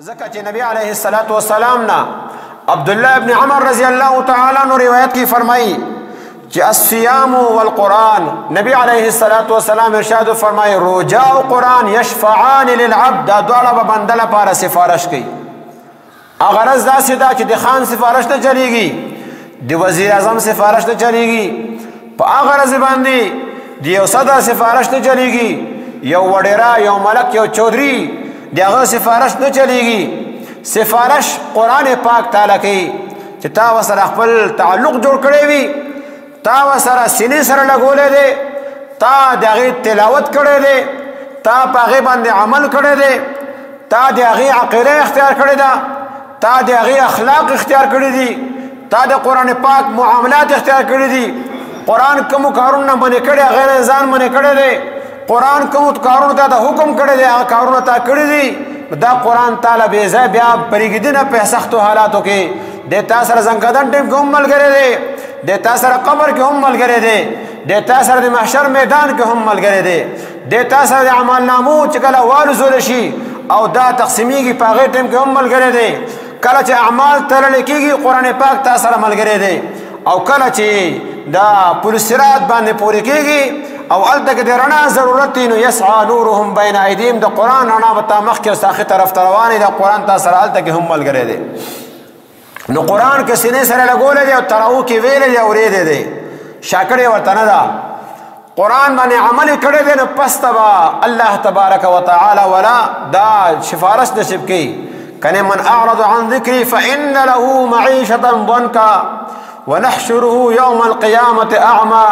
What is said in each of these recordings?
ذکر چې نبی علیه الصلاۃ والسلام نا عبداللہ ابن عمر رضی اللہ تعالی عنہ روایت کی فرمائی کہ الصیام والقرآن، نبی علیہ الصلاۃ والسلام ارشاد فرمائے روزہ و قرآن یشفعان للعبد، دا دواړه بنده لپاره سفارش کوي. غرض دا سدا چې د خان سفارش نه چلیږي، د وزیر اعظم سفارش نه چلیږي، په هغه غرض باندې د یو صدر سفارش نه چلیږي، یو وډیرا، یو ملک، یو چودھری دغه سفارش نه چلیږي. سفارش قرآن پاک تعالی کوي چې تا وسره خپل تعلق جوړ کړی وي، تا وسره سینې سره لګولې دی، تا دغه تلاوت کړی دی، تا په هغې باندې عمل کړی دی، تا د هغې عقیده اختیار کړې ده، تا د هغې اخلاق اختیار کړي دي، تا د قرآن پاک معاملات اختیار کړي دي. قرآن کومو کارونه منې کړي هغې نه ځان منې کړی دی، قرآن کومو کارونو ته د حکم کړی دی هغه کارونه تا کړي دي. دا قرآن تعالی بې ځای بیا پرېږدي نه په سختو حالاتو کې، د تا سره زنګدن ټیم کې هم ملګری دی، د تا سره قبر کې هم ملګری دی، د تا سره د محشر میدان کې هم ملګری دی، د تا سره د اعمالنامو چې کله والوزول شي او دا تقسیمیږي په هغې ټیم کې هم ملګری دی. کله چې اعمال تړلی کېږي قرآن پاک تا سره ملګری دی، او کله چې دا پل صراط باندې پورې کېږي او هلته کې د رڼا ضرورت وي نو یسعا نورهم بین ایدیهم، د قرآن رڼا به تا مخکې او ساخي طرف ته روانې ده، قرآن تا سره هلته کې هم ملګری دی. نو قرآن که سینې سره لګولی دی او تراو کې ویلی دی اورېدی دی، شاکړې ورته نه ده. قرآن باندې عمل یې کړی دی نو پس ته به الله تبارک وتعالی ولا دا سفارش نصیب کوي. کنه من اعرض عن ذکری فإن له معیشة ضنکا ونحشره یوم القیامة اعما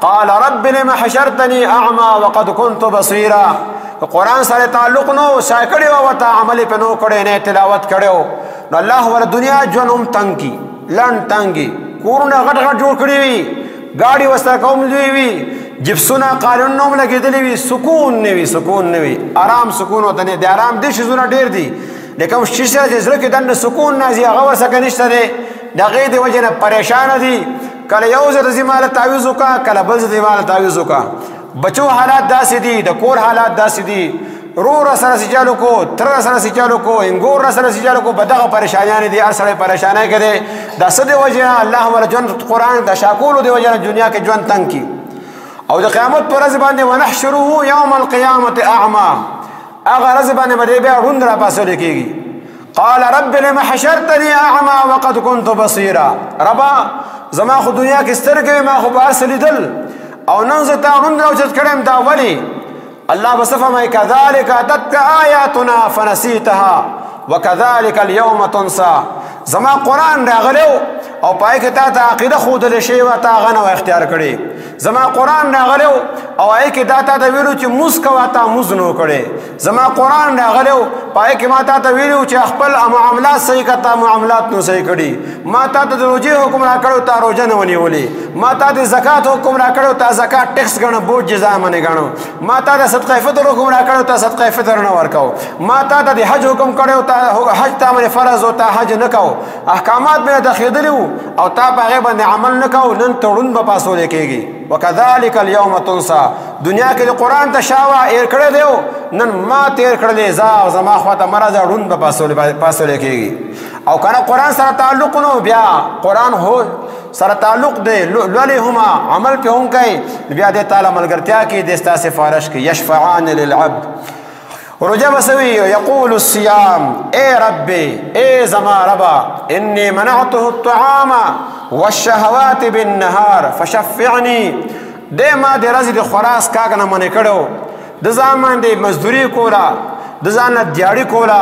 قال رب لم حشرتني اعما وقد كنت بصيرا. قرآن سره تعلق نو شاکړی و وته عمل په نو کړی نه تلاوت کړو نو الله ول دنیا جنوم تنګي لن تنګي، کورونه غټ غټ جوړ کړی وي، گاڑی وسته کوم دی وي، جپسونه قانون نوم لګیدلی وي، سکون نه وي، سکون نه وي، آرام سکون وته نه دی. آرام دي شزونه ډیر دي لیکن شیشه چې زړه کې دنه سکون نازي هغه ورسره نشته دی، دغه د وجه نه پریشان دي. کله یو ځل زماله تعویذ وکا، کله بل ځل زماله تعویذ وکا. بچو حالات داسې دي، د کور حالات داسې دي، رور سره سجالو کو، تر سره سجالو کو، انګور سره سجالو کو، بدغه پریشانیان دي، هر سره پریشانای کړي. د څه دی وجه الله ول جن قرآن د شاکولو دی وجه دنیا کې ژوند تنګ کی او د قیامت پر ورځ باندې ونحشره یوم القیامة اعما، هغه ورځ باندې به بیا روند را پاسول کېږي. قال رب لم حشرتني اعما وقد كنت بصيرا، ربا زما خو دنیا کې سترګې ما خو بهر څه لیدل او نن زه تا روند راوچت کړم، دا ولې؟ الله بس فرمایي كذلك اتتك آیاتنا فنسیتها وكذلك اليوم تنسى. زما قرآن راغلو او پای کې تا ته عقیده ښودلی شوې وه، تا هغه نه اختیار کړې. زما قرآن راغلو او هغې کې دا تا ته ویلو چې مونځ کوه، تا مونځ نه کړې. زما قرآن راغلو پای کې ما تا ته ویلو چې خپل معاملات صحیح کړه، تا معاملات نو صحیح کړي. ما تا ته د روژې حکم را کړو، تا روژه نه ونیولې. ما تا د زکات حکم را کړو، تا زکات ټیکس ګڼه، بوج جزا منې ګڼو. ما تا د صدقه فطر حکم را کړو، تا صدقه فطر نه ورکو. ما تا ته د حج حکم کړو، تا حج تا باندې فرض او تا حج نه کو. احکامات مې داخېدلي وو او تا په هغې باندې عمل نه کو، نن تړون به پاسولی کېږي. وکذلک اليوم تنسى، دنیا کې د قرآن ته شاوه ایر کړی دی، نن ما تیر کړلی، زه او زما خواته مه راځه، ړوند به پاسولی کېږي. او که نه قرآن سره تعلق نو بیا قرآن هو سره تعلق دی، لولې هم عمل پې هم کوي، بیا دې تعالی ملګرتیا کوي، دې ستا سفارش کوي. یشفعان للعبد، رجا بسوي يقول الصيام اے ربي اے زما ربا اني منعته الطعام والشهوات بالنهار فشفعني. دې ما د ورځې د خوراک کاک نه منې کړو، د ځان باندې مزدوري کوله، د ځان نه دیاړي کوله،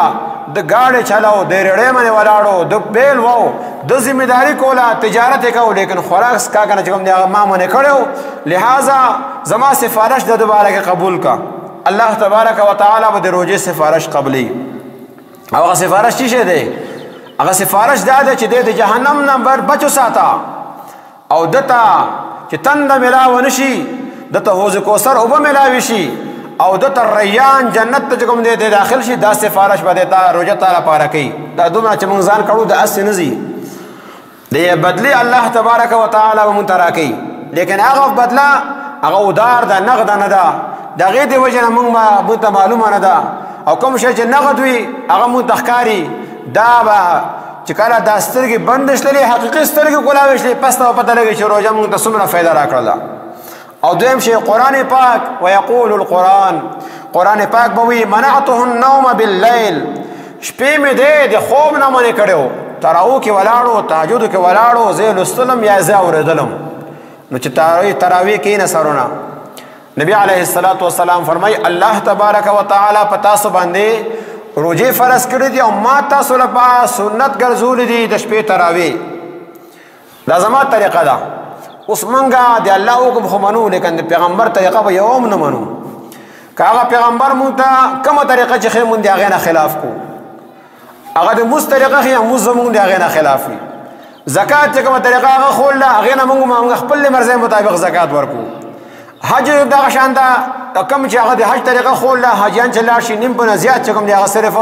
د ګاډې چلاو، د ریړۍ باندې ولاړو، د بیل وو، د ذمہداري کوله، تجارت یې کو، لیکن خوراک کاک نه چې کوم دی هغه ما منې کړو. لہذا زما سفارش د دوباره کې قبول کا. الله تبارک وتعالی به د روزې سفارش قبلی. او هغه سفارش څه شی دی؟ هغه سفارش دا ده چې د جهنم نه بچو ساته او دته چې تنده ملاو نشي، دته حوض کوثر اوبه ملاوي شي او دته ریان جنت ته کوم دی داخل شي. دا سفارش به د روزه تعالی پاره کوي. دا دومره چې موږ ځان کړو د اس نه زی د بدلی الله تبارک وتعالی به مونږ ته راکوي، لیکن هغه بدله هغه ودار ده، نغده نه ده. د هغې د وجې نه موږ ته معلومه نه ده او کوم شی چې نغد وي هغه مونږ ته ښکاري دا به چې کله دا سترګې بندې شلې حقیقي سترګې کولاوې شلې پس ته به پته لګي چې روژه مونږ ته څومره فایده راکړله. او دویم شی قرآن پاک ویقول القرآن، قرآن پاک به وي منعته النوم باللیل، شپې مې دی د خوب نه منې کړی و، تراو کې ولاړو تهجدو کې ولاړو زه یې لوستلم یا زه اورېدلم. نو چې تراویح کښېنه سرونه نبی علیه الصلاة والسلام فرمای الله تبارک و تعالی په تاسو باندې روجې فرض کړي دي او ما تاسو لپاره سنت ګرځولي دي د شپې تراویح. دا زما طریقه ده. اوس منګه د الله حکم خو منو لیکن د پیغمبر طریقه به یو هم نه منو. که هغه پیغمبر مونږ ته کومه طریقه چې ښیي مونږ د هغې نه خلاف کو، هغه د مونځ طریقه ښیي مونځ زمونږ د هغې نه خلاف وي. زکات چې کومه طریقه هغه ښوله هغې نه مونږ خپل مرضۍ مطابق زکات ورکو. حج دغه شان ده کوم چې هغه د حج طریقه ښوله حاجیان چې لاړ شي نیم په نه زیات چې کوم دی هغه صرف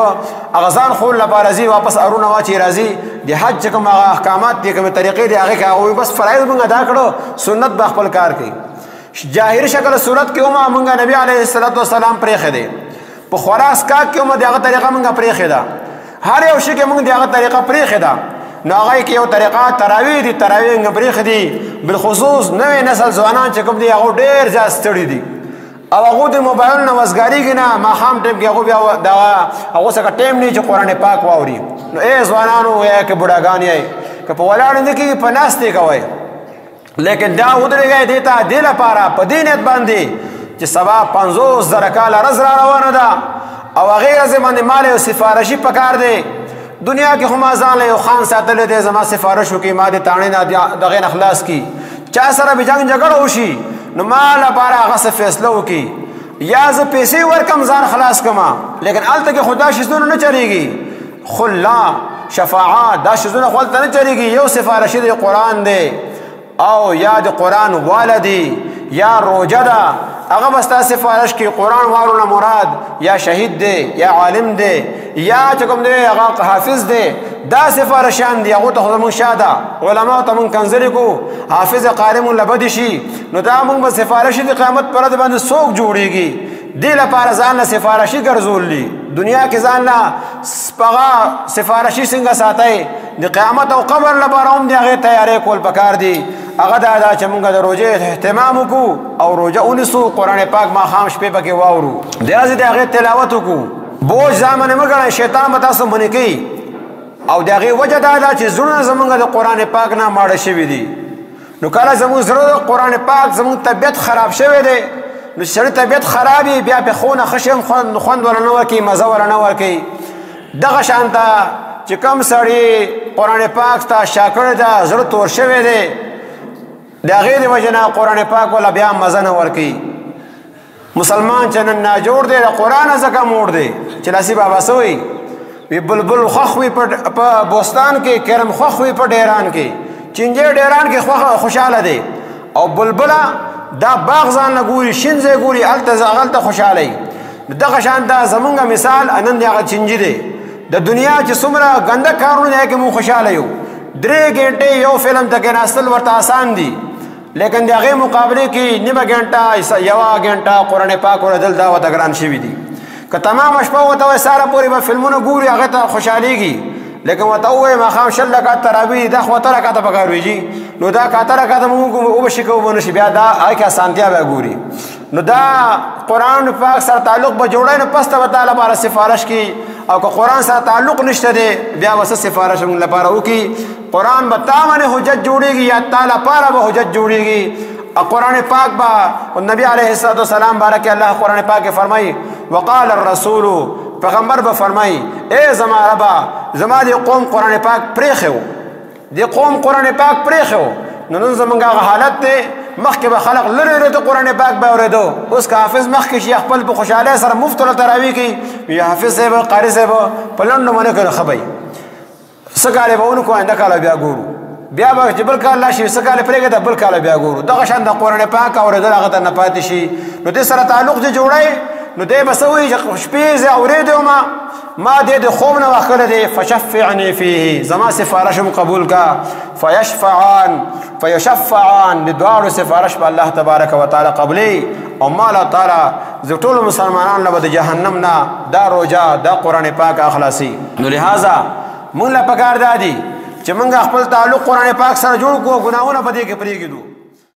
هغه ځان ښول لپاره ځي واپس ارونه واچي راځي. د حج چې کوم هغه احکامات دي کومې طریقې دي هغې کې هغوی بس فرایض مونږ ادا کړو، سنت به خپل کار کوي. ظاهري شکل صورت کې هم مونږ نبی علیه الصلاة والسلام پرېښی دی، په خورا اسکاک کې هم د هغه طریقه مونږ پرېښې ده، هر یو شي کې مونږ د هغه طریقه پرېښې ده. نو هغه کې یو طریقه تراویح دي، تراویح مونږ پرېښې دي. بالخصوص نوی نسل ځوانان چې کوم دي هغه ډېر زیات ستړي دي او هغه د موبایل نه وزګارېږي نه، ماښام ټایم کې هغه بیا دغه هغو څخه ټایم نه چې قرآن پاک واوري. نو ای ځوانانو یا که بوډاګان یئ که په ولاړ نه کېږي په ناستې کوئ، لیکن دا ودرېږئ دې ته دې لپاره په دې نیت باندې چې سبا 50,000 کاله ورځ را روانه ده او هغې ورځې باندې مال یو سفارشي پکار دی. دنیا کې خو ما ځان له یو خان ساتلی دی زما سفارش وکړي ما د تاڼې نه دغې نه خلاص کړي، چا سره به جنګ جګړه وشي نو ما لپاره هغه څه فیصله وکړي یا زه پیسې ورکم ځان خلاص کړم. لیکن هلته کې خو دا شیزونه نه چلېږي، خلا شفاعات دا شیزونه خو هلته نه چلېږي. یو سفارشي دی قرآن دی او یا د قرآن واله دی یا روجه ده، هغه به ستا سفارش کې قرآن والو نه مراد یا شهید دی یا عالم دی یا چې کوم دی هغه حافظ دی. دا سفارشان دي هغو ته خو زمونږ شا ده، علماو ته مونږ کنځلې کو حافظ قاري مونږ له بدې شي. نو دا مونږ به سفارشي د قیامت پر ورځ باندې څوک جوړېږي دې لپاره ځان له سفارشي ګرځولي. دنیا کې ځان له هغه سفارشي څنګه ساتئ، د قیامت او قبر لپاره هم د هغې تیاری کول پکار دي. هغه دا ده چې مونږ د روژې اهتمام وکړو او روژه ونیسو، قرآن پاک ماښام شپې پکې واورو، داسې د هغې تلاوت وکړو. بوج ځان باندې مه ګڼئ، شیطان به تاسو منې کوي. او د هغې وجه دا ده چې زړونه زمونږ د قرآن پاک نه ماړه شوي دي. نو کله زمونږ زړه د قرآن پاک زمونږ طبیعت خراب شوی دی، نو چې سړي طبیعت خراب وي بیا پې خونه ښه شي خوند وله نه ورکوي، مزه وله نه ورکوي. دغه شان ته چې کوم سړي قرآن پاک ته شا کړی ده زړه تور شوی دی د هغې د وجې نه قرآن پاک وله بیا مزه نه ورکوي. مسلمان چې نن ناجوړ دی د قرآن ځکه موړ دی چې لاسي بابا څه وایي وی بلبل خوښ وي په بوستان کې، کرم خوښ وي په ډیران کې، چینجی ډیران کې خوشحاله دی او بلبله دا باغ ځان نه ګوري شین ځای ګوري هلته خوشحاله وي. دغه شان دا زمونږ مثال نن د هغه چینجي دی. د دنیا چې څومره ګنده کارونه دی کې مونږ خوشحاله یو، 3 ګنټې یو فلم ته کېناستل ورته آسان دي، لیکن د هغې مقابلې کې نیمه ګنټه 1 ګنټه قرآن پاک اورېدل دا ورته ګران شوي دي. که تمامه شپه ورته وایي ساره پورې به فلمونه ګوري هغې ته خوشحالېږي، لیکن ورته ووایي ماښام 20 رکعت تراویح دا خو 8 رکعته پکار وي جي، نو دا که 8 رکعته مونږ وبه شي که وبه نه شي بیا دا هغې کې اسانتیا به ګوري. نو دا قرآن پاک سره تعلق به جوړی نو پس ته به تا لپاره سفارش کړي، او که قرآن سره تعلق نشته دی بیا به څه سفارش مونږ لپاره وکړي. قرآن به تا باندې حجت جوړېږي یا تا لپاره به حجت جوړېږي. قرآن پاک با نبی علیه السلام بارک الله قرآن پاک فرمائی وقال الرسول پیغمبر به فرمائی اے زما ربا زما دی قوم قرآن پاک پریخو، دی قوم قرآن پاک پریخو. نن زمونږ هغه حالت دی مخکې به خلق لرې ته قرآن پاک به اورېدو، اوس که حافظ مخکې شي خپل په خوشحالۍ سره مفت له تراویح کوي یا حافظ صاحب قاري صاحب په لنډو منې کوي ښه به څه کال به ونکړو آینده کاله بیا ګورو، بیا به چې بل کال لا شي څه کال پرېږده بل کال بیا ګورو. دغه شان د قرآن پاک اورېدل هغه ته نه پاتې شي. نو دې سره تعلق چې جوړی نو دی به څه وایي چې شپې زه اورېدی ما دې د خوب نه وښکلی دی فشفعنی فیه زما سفارش هم قبول کا فیشفعان د دواړو سفارش به الله تبارک وتعالی قبلی او ما الله تعالی زه ټولو مسلمانانو له به د جهنم نه دا روجه دا قرآن پاک اخلاصي نو لہذا مونږ له پکار دا دي چې مونږ خپل تعلق قرآن پاک سره جوړ کړو ګناهونه په دې کې پرېږدو